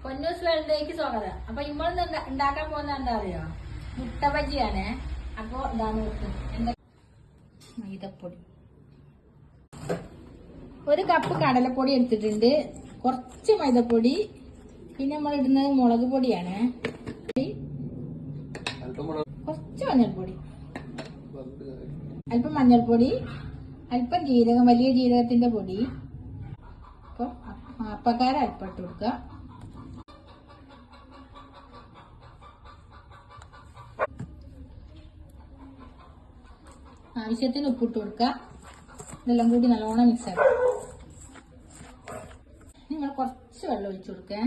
പൊന്നൂസ് വേൾഡിലേക്ക് സ്വാഗതം. അപ്പൊ ഇമ്മള് ഉണ്ടാക്കാൻ പോകുന്ന എന്താ അറിയോ? മുട്ട ബജിയാണ്. അപ്പൊ ഇതാണ് എന്താ മൈദപ്പൊടി, 1 കപ്പ് കടലപ്പൊടി എടുത്തിട്ടുണ്ട്, കുറച്ച് മൈദപ്പൊടി, പിന്നെ നമ്മൾ ഇടുന്നത് മുളക് പൊടിയാണ്, കുറച്ച് മഞ്ഞൾപ്പൊടി, അല്പം മഞ്ഞൾപ്പൊടി, അല്പം ജീരകം, വലിയ ജീരകത്തിന്റെ പൊടി, അപ്പം അപ്പക്കാരം അല്പം ഇട്ട് കൊടുക്കുക. ആവശ്യത്തിന് ഉപ്പിട്ട് കൊടുക്കുക. ഇതെല്ലാം കൂടി നല്ലോണം മിക്സ് ആക്കുക. നിങ്ങൾ കുറച്ച് വെള്ളം ഒഴിച്ചു കൊടുക്കുക.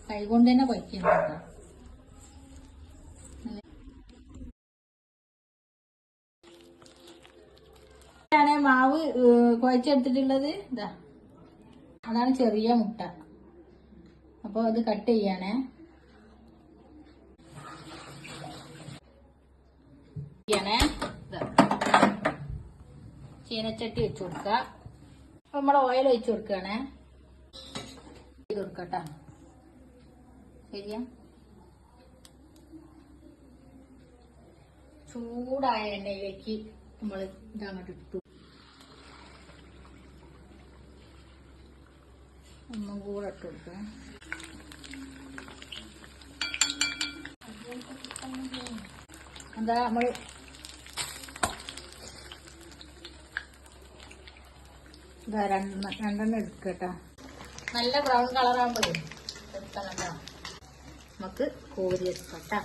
കൈകൊണ്ട് തന്നെ കുഴക്കുന്നത്. മാവ് കുഴച്ചെടുത്തിട്ടുള്ളത് ഇതാ, അതാണ് ചെറിയ മുട്ട. അപ്പോൾ അത് കട്ട് ചെയ്യണേ. ചീനച്ചട്ടി വെച്ച് കൊടുക്കുക. അപ്പൊ നമ്മൾ ഓയിൽ ഒഴിച്ചു കൊടുക്കുകയാണേ. ചെയ്ത് കൊടുക്കട്ടോ. ശരിയാ, ചൂടായ എണ്ണയിലേക്ക് നമ്മൾ ഇതങ്ങോട്ട് ഇട്ടു. ഒന്നും കൂടെ ഇട്ട് കൊടുക്കുക. എന്താ നമ്മൾ രണ്ടെണ്ണം എടുക്കട്ടോ. നല്ല ബ്രൗൺ കളറാകുമ്പോഴേ എടുക്കണം കേട്ടോ. നമുക്ക് കോരി എടുക്കട്ടോ.